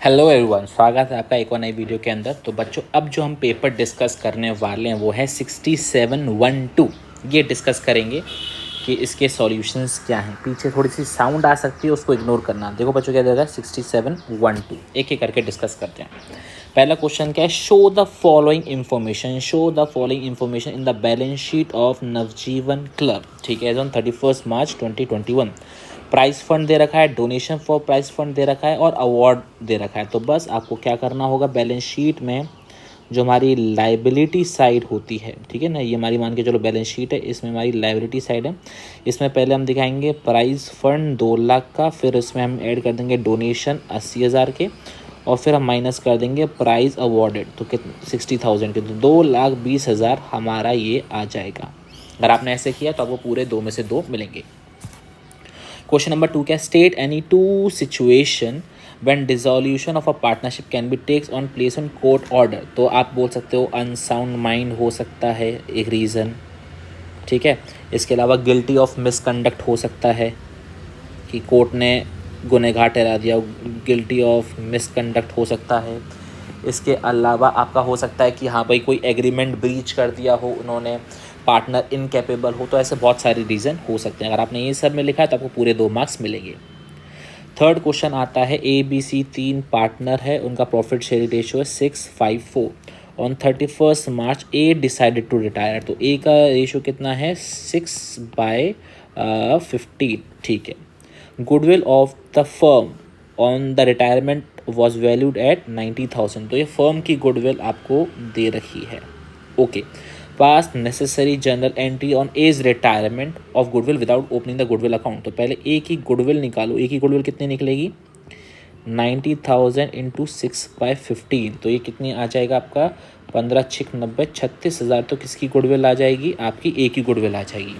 Hello everyone, स्वागत है आपका एक और नई वीडियो के अंदर। तो बच्चों, अब जो हम पेपर डिस्कस करने वाले हैं वो है 6712। ये डिस्कस करेंगे कि इसके सॉल्यूशंस क्या हैं। पीछे थोड़ी सी साउंड आ सकती है, उसको इग्नोर करना। देखो बच्चों, क्या देगा 6712। एक एक करके डिस्कस करते हैं। पहला क्वेश्चन क्या है? Show the following information in the balance sheet of Navjeevan club. ठीक है, as on 31 March 2021। Prize fund दे रखा है, डोनेशन फॉर प्राइस फंड दे रखा है और अवार्ड दे रखा है। तो बस आपको क्या करना होगा, बैलेंस शीट में जो हमारी लाइबिलिटी साइड होती है, ठीक है ना, ये हमारी मान के चलो बैलेंस शीट है, इसमें हमारी लाइबिलिटी साइड है। इसमें पहले हम दिखाएंगे प्राइस फंड 2 लाख का, फिर इसमें हम ऐड कर देंगे डोनेशन 80,000 के, और फिर हम माइनस कर देंगे प्राइज़ अवॉर्डेड, तो कितने 60,000 के, तो 2,20,000 हमारा ये आ जाएगा। अगर आपने ऐसे किया तो आपको पूरे 2 में से 2 मिलेंगे। क्वेश्चन नंबर 2 क्या? State any 2 situation when dissolution of a partnership can be takes on place on court order. तो आप बोल सकते हो अनसाउंड माइंड हो सकता है एक रीज़न, ठीक है। इसके अलावा गिल्टी ऑफ मिसकंडक्ट हो सकता है कि कोर्ट ने गुनहगार ठहरा दिया, गिल्टी ऑफ मिसकंडक्ट हो सकता है। इसके अलावा आपका हो सकता है कि हाँ भाई कोई एग्रीमेंट ब्रीच कर दिया हो उन्होंने, पार्टनर इनकेपेबल हो। तो ऐसे बहुत सारे रीज़न हो सकते हैं। अगर आपने ये सब में लिखा है तो आपको पूरे 2 मार्क्स मिलेंगे। थर्ड क्वेश्चन आता है, ABC 3 पार्टनर है, उनका प्रॉफिट शेयरिंग रेशियो है 6:5:4। On 31 March A decided to retire. तो ए का रेशियो कितना है? 6/15, ठीक है। Goodwill of the firm on the retirement was valued at 90,000। तो ये फर्म की गुडविल आपको दे रखी है। Okay. Pass necessary journal entry on A's retirement of goodwill without opening the goodwill account. तो पहले ए की गुडविल निकालो। ए की गुडविल कितनी निकलेगी? 90,000 इंटू 6/15। तो ये कितनी आ जाएगा आपका? 15×6 = 36,000। तो किसकी गुडविल आ जाएगी? आपकी ए की गुडविल आ जाएगी।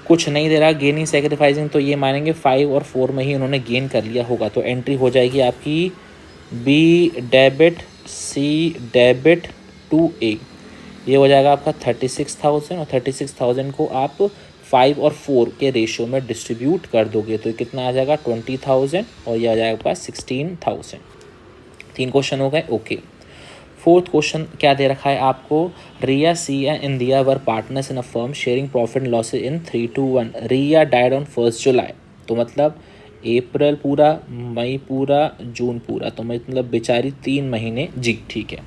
कुछ नहीं दे रहा, गेनिंग सेक्रीफाइसिंग, तो ये मानेंगे 5 और 4 में ही उन्होंने गेन कर लिया होगा। तो एंट्री हो जाएगी आपकी B debit, C debit to A. ये हो जाएगा आपका 36,000, और 36,000 को आप 5 और 4 के रेशियो में डिस्ट्रीब्यूट कर दोगे तो कितना आ जाएगा? 20,000, और ये आ जाएगा आपका 16,000। 3 क्वेश्चन हो गए। ओके। फोर्थ क्वेश्चन क्या दे रखा है आपको? Riya, C and India were partners in a firm sharing profit and losses in 3:1। Riya died on 1 July. तो मतलब अप्रैल पूरा, मई पूरा, जून पूरा, तो मतलब बेचारी 3 महीने जी, ठीक है।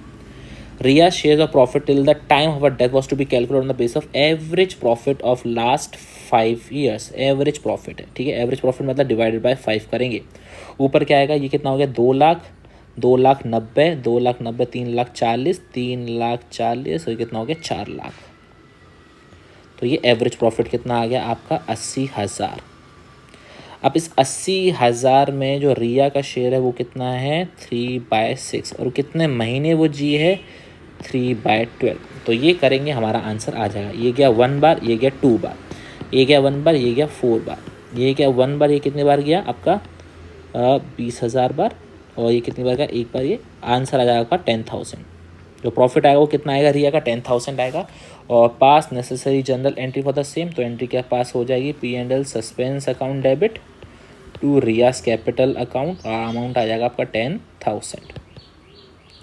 Riya shares of profit till the time of death was to be calculate on the base of average profit of last 5 years. Average profit है, ठीक है। एवरेज प्रॉफिट मतलब डिवाइडेड बाय 5 करेंगे। ऊपर क्या आएगा? ये कितना हो गया? 2 लाख, 2,90,000, 2,90,000, 3,40,000, 3,40,000, और कितना हो गया? 4 लाख। तो ये एवरेज प्रॉफिट कितना आ गया आपका? 80,000। अब इस 80,000 में जो रिया का शेयर है वो कितना है? 3/6, और कितने महीने वो जी है? 3/12। तो ये करेंगे, हमारा आंसर आ जाएगा। ये गया 1 बार, ये गया 2 बार, ये गया 1 बार, ये गया 4 बार, ये गया 1 बार, ये कितने बार गया आपका? 20,000 बार, और ये कितनी बार का? 1 बार। ये आंसर आ जाएगा आपका 10,000। जो प्रॉफिट आएगा वो कितना आएगा? रिया का 10,000 आएगा। और pass necessary journal entry for the same, तो एंट्री क्या पास हो जाएगी? P&L suspense account debit to Riaz capital account, और अमाउंट आ जाएगा आपका 10,000।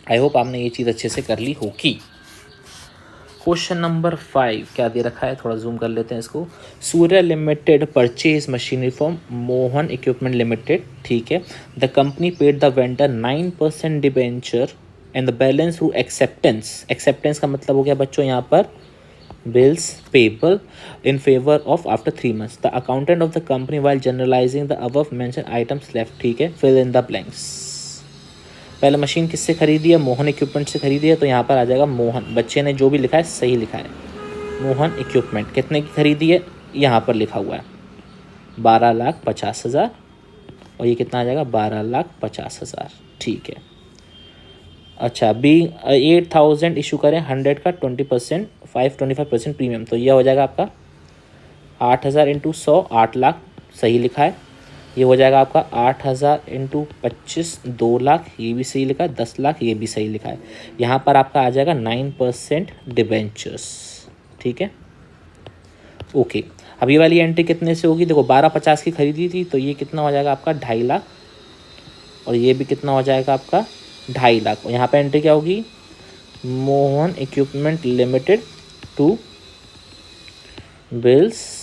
आई होप आपने ये चीज़ अच्छे से कर ली होगी। क्वेश्चन नंबर 5 क्या दे रखा है? थोड़ा जूम कर लेते हैं इसको। Surya limited purchase machinery from Mohan equipment limited, ठीक है। The company paid the vendor 9% debenture and the balance through acceptance. Acceptance का मतलब हो गया बच्चों यहाँ पर bills payable in favor of after 3 months. The accountant of the company while generalizing the above mentioned items left, ठीक है। fill in the blanks। पहले मशीन किससे खरीदी है? मोहन इक्विपमेंट से खरीदी है, तो यहाँ पर आ जाएगा मोहन। बच्चे ने जो भी लिखा है सही लिखा है। मोहन इक्विपमेंट कितने की खरीदी है? यहाँ पर लिखा हुआ है 12,50,000, और ये कितना आ जाएगा? 12,50,000, ठीक है। अच्छा, बी 8,000 इशू करें, 100 का 20%, 25% प्रीमियम, तो यह हो जाएगा आपका 8,000 इंटू 100, 8 लाख, सही लिखा है। ये हो जाएगा आपका 8,000 इंटू 25, 2 लाख, ये भी सही लिखा है। 10 लाख, ये भी सही लिखा है। यहाँ पर आपका आ जाएगा 9% डिबेंचर्स, ठीक है। ओके। अब ये वाली एंट्री कितने से होगी? देखो 12,50 की खरीदी थी, तो ये कितना हो जाएगा आपका? 2.5 लाख। और ये भी कितना हो जाएगा आपका 2.5 लाख। और यहाँ पे एंट्री क्या होगी, Mohan equipment limited to bills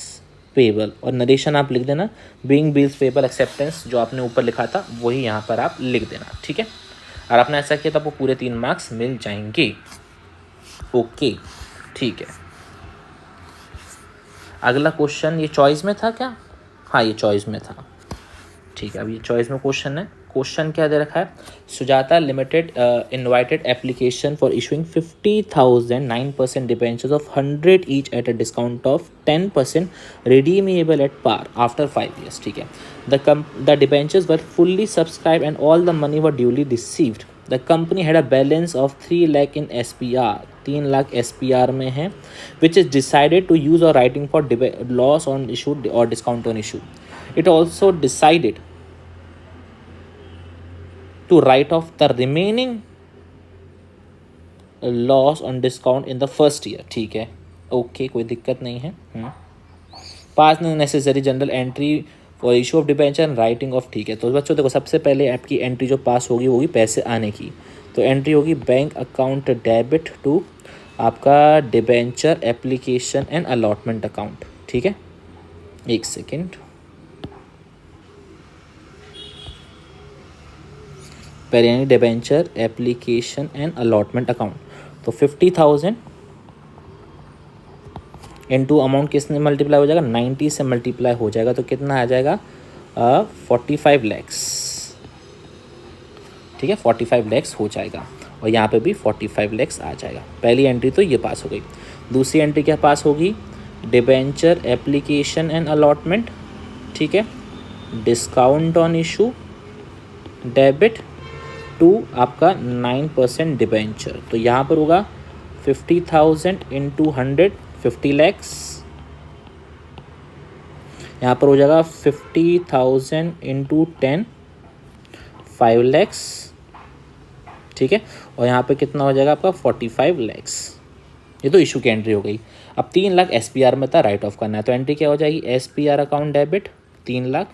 payable, और नरेशन आप लिख देना बीइंग बिल्स पेबल एक्सेप्टेंस, जो आपने ऊपर लिखा था वही यहाँ पर आप लिख देना, ठीक है। और आपने ऐसा किया तो आपको पूरे 3 मार्क्स मिल जाएंगे। ओके ठीक है। अगला क्वेश्चन ये चॉइस में था क्या, हाँ ये चॉइस में था, ठीक है। अब ये चॉइस में क्वेश्चन है, क्वेश्चन क्या दे रखा है, Sujata limited invited application for issuing 50,000 9% debentures of 100 each at a discount of 10% redeemable at par after 5 years, ठीक है। The debentures were fully subscribed and all the money were duly received. The company had a balance of 3 lakh in SPR, 3 lakh SPR में है, which is decided to use or writing for loss on issue or discount on issue. It also decided to write off the remaining loss on discount in the first year, ठीक है। Okay कोई दिक्कत नहीं है। पास necessary journal entry for issue of debenture and writing of, ठीक है। तो बच्चों देखो सबसे पहले आपकी एंट्री जो पास होगी होगी पैसे आने की, तो एंट्री होगी बैंक अकाउंट डेबिट टू आपका debenture application and allotment account, ठीक है। एक सेकेंड, पहले यानी debenture application and allotment account, तो 50,000 इनटू अमाउंट किसने मल्टीप्लाई हो जाएगा, 90 से मल्टीप्लाई हो जाएगा, तो कितना आ जाएगा 45 लैक्स, ठीक है। 45 लैक्स हो जाएगा, और यहाँ पे भी 45 लैक्स आ जाएगा। पहली एंट्री तो ये पास हो गई। दूसरी एंट्री क्या पास होगी, डिबेंचर एप्लीकेशन एंड अलॉटमेंट, ठीक है, discount on issue debit to आपका 9% डिबेंचर, तो यहाँ पर होगा 50,000 इंटू 100 50 लैक्स, यहाँ पर हो जाएगा 50,000 इंटू 10 5 लैक्स, ठीक है। और यहाँ पे कितना हो जाएगा आपका 45 लैक्स। ये तो इशू की एंट्री हो गई। अब 3 लाख SPR में था, राइट ऑफ करना है, तो एंट्री क्या हो जाएगी, SPR account debit 3 lakh,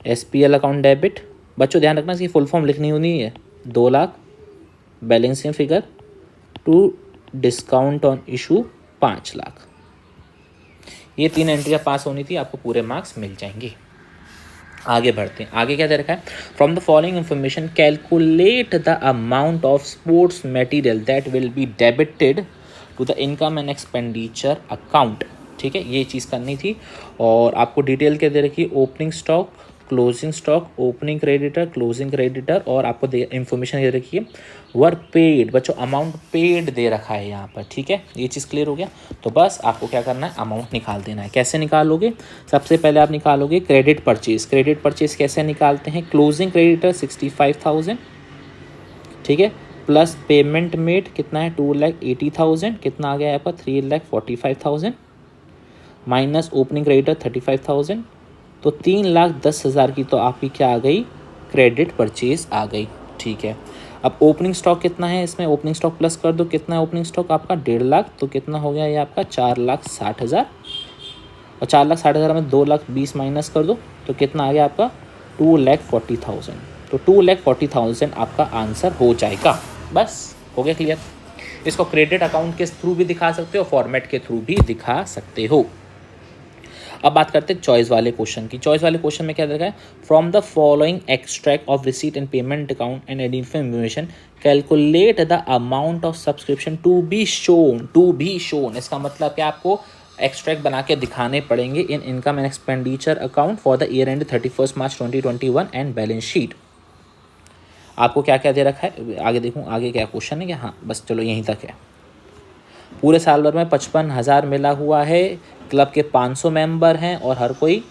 SPL account debit, बच्चों ध्यान रखना इसकी फुल फॉर्म लिखनी होनी है, 2 lakh balancing figure to discount on issue 5 lakh. ये 3 एंट्रियाँ पास होनी थी, आपको पूरे मार्क्स मिल जाएंगे। आगे बढ़ते हैं, आगे क्या दे रखा है, from the following information calculate the amount of sports material that will be debited to the income and expenditure account, ठीक है। ये चीज़ करनी थी, और आपको डिटेल क्या दे रखी है, opening stock, closing stock, opening creditor, closing creditor, और आपको इंफॉर्मेशन ये रखी है वर पेड, बच्चों अमाउंट पेड दे रखा है यहाँ पर, ठीक है। ये चीज़ क्लियर हो गया, तो बस आपको क्या करना है, अमाउंट निकाल देना है। कैसे निकालोगे, सबसे पहले आप निकालोगे क्रेडिट परचेज। क्रेडिट परचेज कैसे निकालते हैं, क्लोजिंग क्रेडिटर 65,000, ठीक है, प्लस पेमेंट मेड कितना है 2,80,000, कितना आ गया आपका 3,45,000, माइनस ओपनिंग क्रेडिटर 35,000, तो 3,10,000 की तो आपकी क्या आ गई, क्रेडिट परचेज आ गई, ठीक है। अब ओपनिंग स्टॉक कितना है, इसमें ओपनिंग स्टॉक प्लस कर दो, कितना है ओपनिंग स्टॉक आपका 1.5 लाख, तो कितना हो गया ये आपका 4,60,000, और 4,60,000 में 2,20,000 माइनस कर दो, तो कितना आ गया आपका 2,40,000, तो 2,40,000 आपका आंसर हो जाएगा। बस हो गया क्लियर। इसको क्रेडिट अकाउंट के थ्रू भी दिखा सकते हो, फॉर्मेट के थ्रू भी दिखा सकते हो। अब बात करते हैं चॉइस वाले क्वेश्चन की। चॉइस वाले क्वेश्चन में क्या दे रखा है, from the following extract of receipt and payment account and information calculate the amount of subscription to be shown. इसका मतलब क्या, आपको एक्सट्रैक्ट बना के दिखाने पड़ेंगे in income and expenditure account for the year end 31 March 2021 and balance sheet. आपको क्या क्या दे रखा है, आगे देखूँ आगे क्या क्वेश्चन है क्या, हाँ बस चलो यहीं तक है। पूरे साल भर में 55,000 मिला हुआ है, क्लब के 500 मेंबर हैं और हर कोई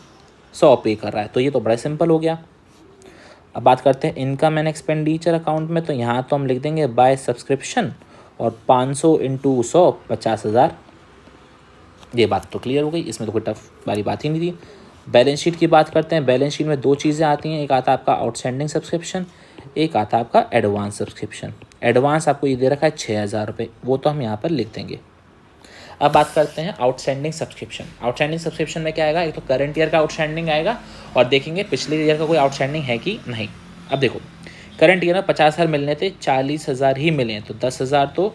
100 पे कर रहा है, तो ये तो बड़ा सिंपल हो गया। अब बात करते हैं इनकम एंड एक्सपेंडिचर अकाउंट में, तो यहाँ तो हम लिख देंगे बाय सब्सक्रिप्शन, और 500 इंटू 100 50,000। ये बात तो क्लियर हो गई, इसमें तो कोई टफ वाली बात ही नहीं थी। बैलेंस शीट की बात करते हैं। बैलेंस शीट में 2 चीज़ें आती हैं, एक आता है आपका आउटस्टैंडिंग सब्सक्रिप्शन, एक आता है आपका एडवांस सब्सक्रिप्शन। एडवांस आपको ये दे रखा है 6,000 रुपये, वो तो हम यहाँ पर लिख देंगे। अब बात करते हैं आउटस्टैंडिंग सब्सक्रिप्शन। आउटस्टैंडिंग सब्सक्रिप्शन में क्या आएगा, एक तो करंट ईयर का आउटस्टैंडिंग आएगा और देखेंगे पिछले ईयर का कोई आउटस्टैंडिंग है कि नहीं। अब देखो करंट ईयर में 50,000 मिलने थे, 40,000 ही मिले हैं, तो 10,000 तो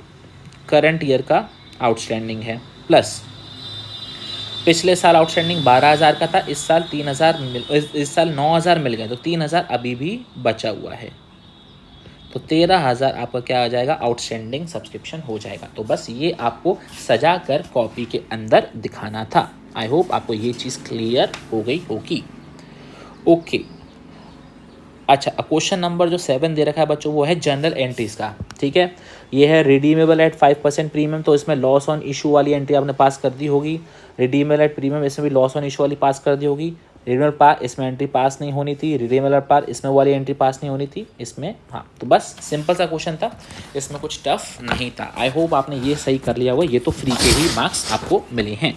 करंट ईयर का आउटस्टैंडिंग है, प्लस पिछले साल आउटस्टैंडिंग 12,000 का था, इस साल 3,000 इस साल 9,000 मिल गए, तो 3,000 अभी भी बचा हुआ है, तो 13,000 आपका क्या आ जाएगा, आउटस्टैंडिंग सब्सक्रिप्शन हो जाएगा। तो बस ये आपको सजा कर कॉपी के अंदर दिखाना था। आई होप आपको ये चीज़ क्लियर हो गई होगी। ओके अच्छा, क्वेश्चन नंबर जो 7 दे रखा है बच्चों वो है जनरल एंट्रीज का। ठीक है, ये है रिडीमेबल एट 5% प्रीमियम, तो इसमें लॉस ऑन इशू वाली एंट्री आपने पास कर दी होगी। रिडीमेबल एट प्रीमियम इसमें भी लॉस ऑन इशू वाली पास कर दी होगी। रिडीमेबल पार इसमें एंट्री पास नहीं होनी थी, रिडीमेबल पार इसमें वाली एंट्री पास नहीं होनी थी इसमें। हाँ, तो बस सिंपल सा क्वेश्चन था, इसमें कुछ टफ नहीं था। आई होप आपने ये सही कर लिया होगा, ये तो फ्री के ही मार्क्स आपको मिले हैं।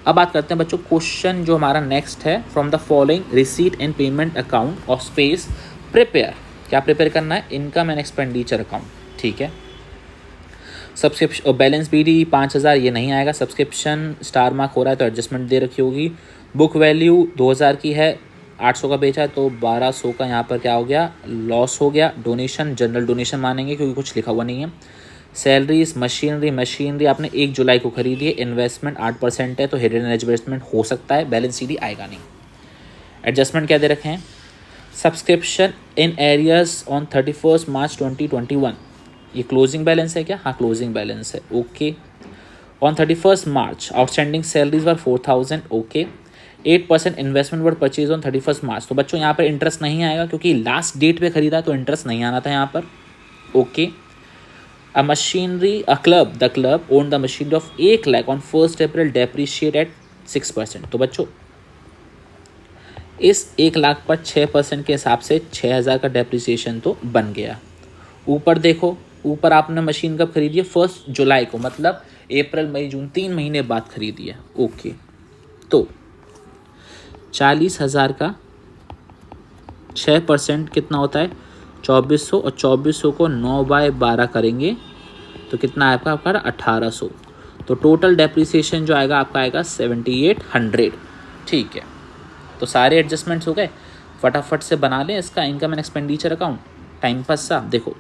अब बात करते हैं बच्चों क्वेश्चन जो हमारा नेक्स्ट है, from the following receipt and payment account of space prepare. क्या प्रिपेयर करना है, इनकम एंड एक्सपेंडिचर अकाउंट। ठीक है, सब्सक्रिप्शन बैलेंस BD 5,000 ये नहीं आएगा, सब्सक्रिप्शन स्टार मार्क हो रहा है तो एडजस्टमेंट दे रखी होगी। बुक वैल्यू 2,000 की है, 800 का बेचा है तो 1,200 का यहाँ पर क्या हो गया, लॉस हो गया। डोनेशन जनरल डोनेशन मानेंगे क्योंकि कुछ लिखा हुआ नहीं है। सैलरीज मशीनरी आपने 1 जुलाई को खरीदी है, इन्वेस्टमेंट 8% है तो हिडन इन्वेस्टमेंट हो सकता है, बैलेंस CD आएगा नहीं। एडजस्टमेंट क्या दे रखे हैं, subscription in arrears on 31 March 2021, ये क्लोजिंग बैलेंस है क्या, हाँ क्लोजिंग बैलेंस है। Okay, on 31 March outstanding salaries were 4,000। Okay, 8% investment were purchase on 31 मार्च, तो बच्चों यहाँ पर इंटरेस्ट नहीं आएगा क्योंकि लास्ट डेट पे खरीदा तो इंटरेस्ट नहीं आना था यहाँ पर। Okay, the club owned the machinery of 1,00,000 on 1st April depreciate at 6%। तो बच्चों इस 1,00,000 पर 6% के हिसाब से 6,000 का डेप्रिसिएशन तो बन गया। ऊपर देखो, ऊपर आपने मशीन कब खरीदी है, 1 जुलाई को, मतलब अप्रैल मई जून 3 महीने बाद खरीदी है। ओके, तो 40,000 का 6% कितना होता है, 2,400, और 2,400 को 9/12 करेंगे तो कितना आएगा आपका 1,800, तो टोटल डेप्रिसिएशन जो आएगा आपका आएगा 7,800। ठीक है, तो सारे एडजस्टमेंट्स हो गए, फटाफट से बना लें इसका income and expenditure account. Time pass सा देखो,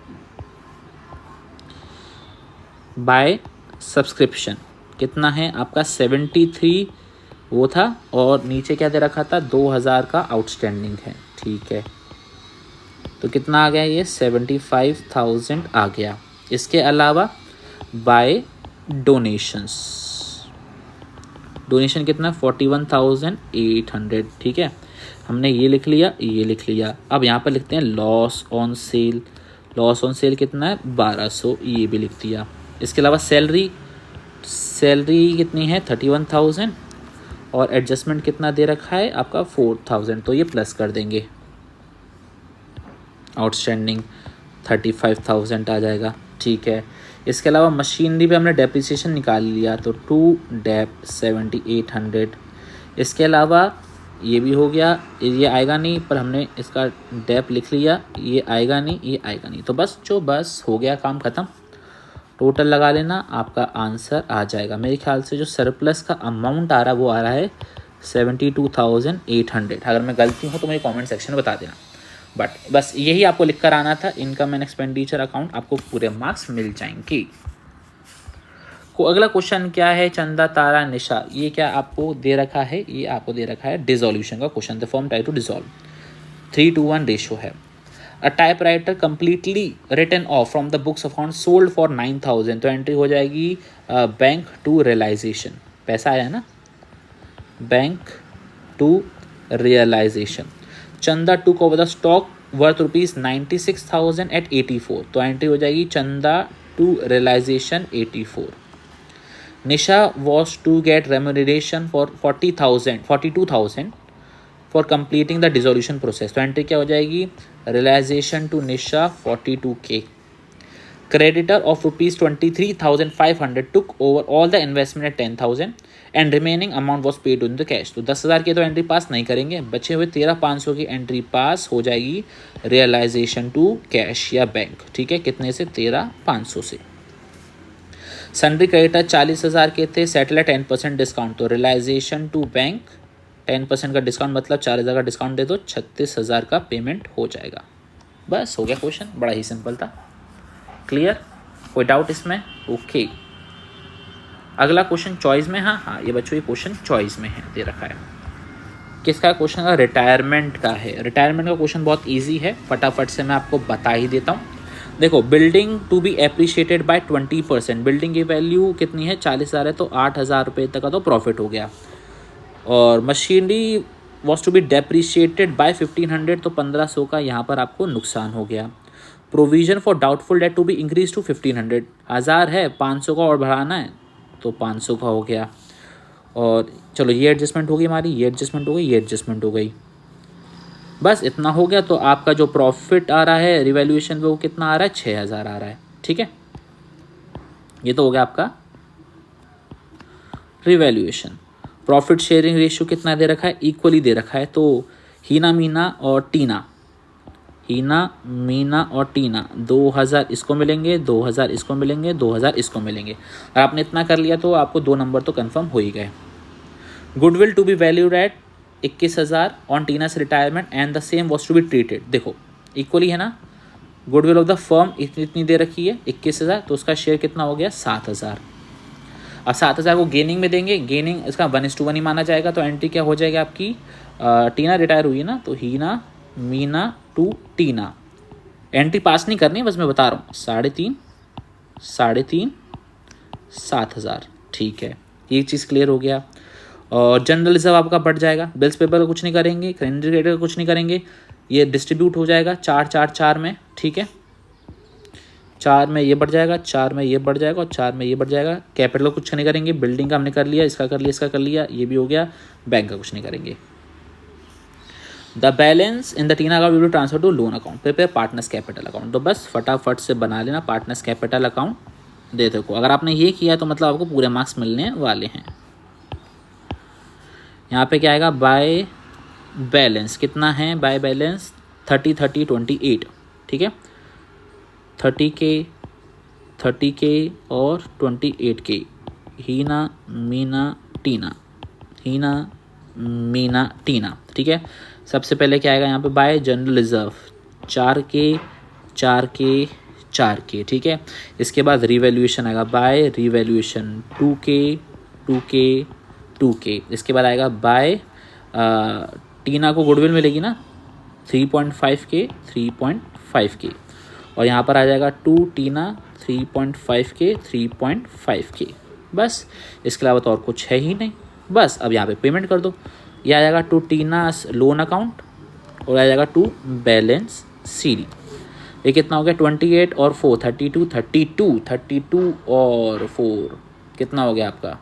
बाय सब्सक्रिप्शन कितना है आपका 73 वो था, और नीचे क्या दे रखा था 2,000 का आउटस्टैंडिंग है। ठीक है, तो कितना आ गया, ये 75,000 आ गया। इसके अलावा बाय डोनेशंस, डोनेशन कितना 41,800। ठीक है, हमने ये लिख लिया, ये लिख लिया। अब यहाँ पर लिखते हैं loss on sale, loss on sale कितना है 1,200, ये भी लिख दिया। इसके अलावा सैलरी कितनी है 31,000, और एडजस्टमेंट कितना दे रखा है आपका 4,000, तो ये प्लस कर देंगे, आउटस्टैंडिंग 35,000 आ जाएगा। ठीक है, इसके अलावा मशीनरी पे हमने डेप्रिसिएशन निकाल लिया तो 2 डेप 7,800। इसके अलावा ये भी हो गया, ये आएगा नहीं पर हमने इसका डेप लिख लिया, ये आएगा नहीं, ये आएगा नहीं, तो बस हो गया, काम ख़त्म। टोटल लगा लेना, आपका आंसर आ जाएगा। मेरे ख्याल से जो सरप्लस का अमाउंट आ रहा है वो आ रहा है 72,800। अगर मैं गलती हूँ तो मेरे कमेंट सेक्शन में बता देना, बट बस यही आपको लिख कर आना था, इनकम एंड एक्सपेंडिचर अकाउंट, आपको पूरे मार्क्स मिल जाएंगे। अगला क्वेश्चन क्या है, चंदा तारा निशा, ये क्या आपको दे रखा है, ये आपको दे रखा है डिसोल्यूशन का question, the firm try to dissolve, 3:1 ratio है। A typewriter completely written off from the books account sold for 9,000, तो एंट्री हो जाएगी बैंक टू रियलाइजेशन, पैसा आया ना, bank to realisation. Chanda took over the stock worth ₹96,000 at 84, तो entry हो जाएगी Chanda to realisation 84। Nisha was to get remuneration for 42,000 for completing the dissolution process, तो एंट्री क्या हो जाएगी, realisation to Nisha 42K। Creditor of ₹23,500 took over all the investment at 10,000 and remaining amount was paid in the cash, तो 10,000 की तो entry pass नहीं करेंगे, बचे हुए 13,500 की एंट्री पास हो जाएगी रियलाइजेशन टू कैश या बैंक। ठीक है, कितने से 13,500 से। सन्ड्री क्रेडिटर 40,000 के थे, सेटल है 10% डिस्काउंट, तो रियलाइजेशन टू बैंक 10% का डिस्काउंट मतलब 4,000 का डिस्काउंट दे दो, 36,000 का पेमेंट हो जाएगा। बस हो गया क्वेश्चन, बड़ा ही सिंपल था। क्लियर, कोई डाउट इसमें? ओके। अगला क्वेश्चन चॉइस में, हाँ ये बच्चों ये क्वेश्चन चॉइस में है, दे रखा है। किसका क्वेश्चन का? रिटायरमेंट का है। रिटायरमेंट का क्वेश्चन बहुत इजी है, फटाफट से मैं आपको बता ही देता हूँ। देखो, building to be appreciated by 20%, building की वैल्यू कितनी है? 40,000 है, तो 8,000 रुपये तक का तो प्रॉफिट हो गया। और machinery was to be depreciated by 1,500, तो 1,500 का यहाँ पर आपको नुकसान हो गया। Provision for doubtful debt to be increase to 1,500, 1,000 है, 500 का और बढ़ाना है, तो 500 का हो गया। और चलो ये एडजस्टमेंट होगी हमारी, ये एडजस्टमेंट हो गई, ये एडजस्टमेंट हो गई, बस इतना हो गया। तो आपका जो प्रॉफिट आ रहा है रिवैल्यूएशन पे वो कितना आ रहा है? 6,000 आ रहा है। ठीक है, ये तो हो गया आपका रिवैल्यूएशन। प्रॉफिट शेयरिंग रेशियो कितना दे रखा है? इक्वली दे रखा है। तो हीना मीना और टीना, हीना मीना और टीना 2,000 इसको मिलेंगे, 2,000 इसको मिलेंगे, 2,000 इसको मिलेंगे। और आपने इतना कर लिया तो आपको 2 नंबर तो कंफर्म हो ही गए। Goodwill to be valued at 21,000 on Tina's retirement and the same was to be treated. देखो इक्वली है ना, गुडविल ऑफ द फर्म इतनी दे रखी है 21,000, तो उसका शेयर कितना हो गया? 7,000। और 7,000 को गेनिंग में देंगे, गेनिंग इसका 1:1 ही माना जाएगा। तो एंट्री क्या हो जाएगी आपकी? टीना रिटायर हुई है ना, तो Heena Meena to Tina. Entry pass नहीं करनी, बस मैं बता रहा हूँ। 3.5 7,000। ठीक है, ये चीज़ क्लियर हो गया। और जनरल रिजर्व आपका बढ़ जाएगा, बिल्स पेपर का कुछ नहीं करेंगे, क्रेडिट क्रेडिट का कुछ नहीं करेंगे, ये डिस्ट्रीब्यूट हो जाएगा 4 में। ठीक है, 4 में ये बढ़ जाएगा, 4 में ये बढ़ जाएगा और 4 में ये बढ़ जाएगा। कैपिटल कुछ नहीं करेंगे, बिल्डिंग का हमने कर लिया, इसका कर लिया, इसका कर लिया, ये भी हो गया। बैंक का कुछ नहीं करेंगे। The balance in the Tina account will be transfer to loan account, prepare partners capital account. तो बस फटाफट से बना लेना पार्टनर्स कैपिटल अकाउंट दे देखो। अगर आपने ये किया तो मतलब आपको पूरे मार्क्स मिलने वाले हैं। यहाँ पे क्या आएगा? बाय बैलेंस कितना है? By balance 30 30 28। ठीक है, 30K और 28K। हीना मीना टीना, हीना मीना टीना। ठीक है, सबसे पहले क्या आएगा यहाँ पे? Bye general reserve 4K। ठीक है, इसके बाद रिवैल्यूएशन आएगा, बाय रिवैल्यूएशन 2K। इसके बाद आएगा बाय टीना को गुडविल मिलेगी ना 3.5K। और यहाँ पर आ जाएगा 2 टीना 3.5K। बस इसके अलावा तो और कुछ है ही नहीं। बस अब यहाँ पे पेमेंट कर दो। ये आ जाएगा 2 टीनास लोन अकाउंट और आ जाएगा 2 बैलेंस CD। ये कितना हो गया? 28 और 4 32 और 4 कितना हो गया आपका?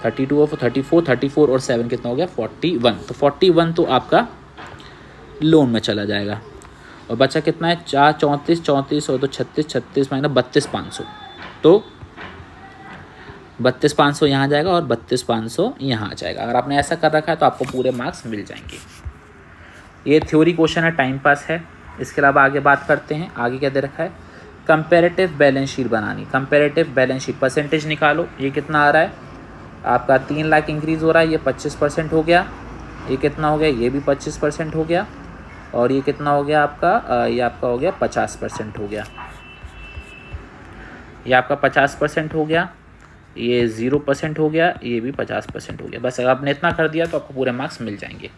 32 और 34 और 7 कितना हो गया? 41। तो 41 तो आपका लोन में चला जाएगा। और बचा कितना है? 4 34 और तो 36 माइनस 32,500, तो 32,500 यहाँ जाएगा और 32,500 यहाँ आ जाएगा। अगर आपने ऐसा कर रखा है तो आपको पूरे मार्क्स मिल जाएंगे। ये थ्योरी क्वेश्चन है, टाइम पास है। इसके अलावा आगे बात करते हैं। आगे क्या दे रखा है? कंपैरेटिव बैलेंस शीट बनानी। कंपैरेटिव बैलेंस शीट परसेंटेज निकालो। ये कितना आ रहा है आपका? 3 लाख इंक्रीज़ हो रहा है, ये 25% हो गया। ये कितना हो गया? ये भी 25% हो गया। और ये कितना हो गया आपका? ये आपका हो गया 50% हो गया। ये आपका 50% हो गया, ये 0% हो गया, ये भी 50% हो गया। बस अगर आपने इतना कर दिया तो आपको पूरे मार्क्स मिल जाएंगे।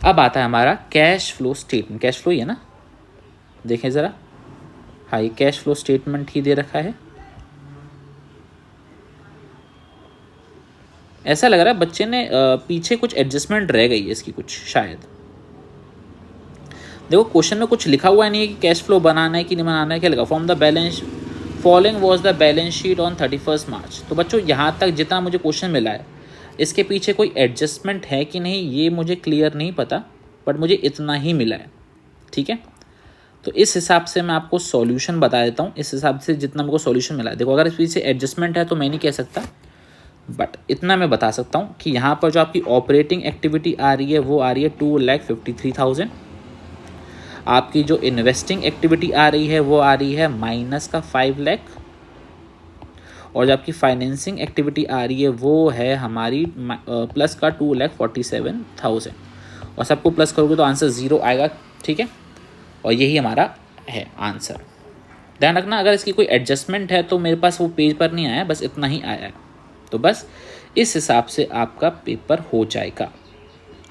अब आता है हमारा cash flow statement. Cash flow ही है ना, देखें ज़रा। हाँ, ये कैश फ्लो स्टेटमेंट ही दे रखा है। ऐसा लग रहा है बच्चे ने पीछे कुछ एडजस्टमेंट रह गई है इसकी कुछ, शायद। देखो क्वेश्चन में कुछ लिखा हुआ नहीं है कि कैश फ्लो बनाना है कि नहीं बनाना है। क्या लिखा? From the balance following was the balance sheet on 31 मार्च। तो बच्चों यहाँ तक जितना मुझे क्वेश्चन मिला है, इसके पीछे कोई एडजस्टमेंट है कि नहीं ये मुझे क्लियर नहीं पता, बट मुझे इतना ही मिला है। ठीक है, तो इस हिसाब से मैं आपको सॉल्यूशन बता देता हूँ। इस हिसाब से जितना मेरे को सॉल्यूशन मिला है, देखो अगर इस पीछे एडजस्टमेंट है तो मैं नहीं कह सकता, बट इतना मैं बता सकता हूँ कि यहाँ पर जो आपकी ऑपरेटिंग एक्टिविटी आ रही है वो आ रही है 2,53,000। आपकी जो इन्वेस्टिंग एक्टिविटी आ रही है वो आ रही है माइनस का 5 लाख। और जो आपकी फाइनेंसिंग एक्टिविटी आ रही है वो है हमारी प्लस का 2,47,000 और सबको प्लस करोगे तो आंसर 0 आएगा, ठीक है। और यही हमारा है आंसर। ध्यान रखना अगर इसकी कोई एडजस्टमेंट है तो मेरे पास वो पेज पर नहीं आया, बस इतना ही आया है, तो बस इस हिसाब से आपका पेपर हो जाएगा।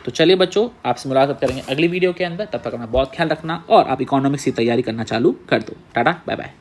तो चलिए बच्चों, आपसे मुलाकात करेंगे अगली वीडियो के अंदर। तब तक अपना बहुत ख्याल रखना और आप इकोनॉमिक्स की तैयारी करना चालू कर दो। Tata bye bye.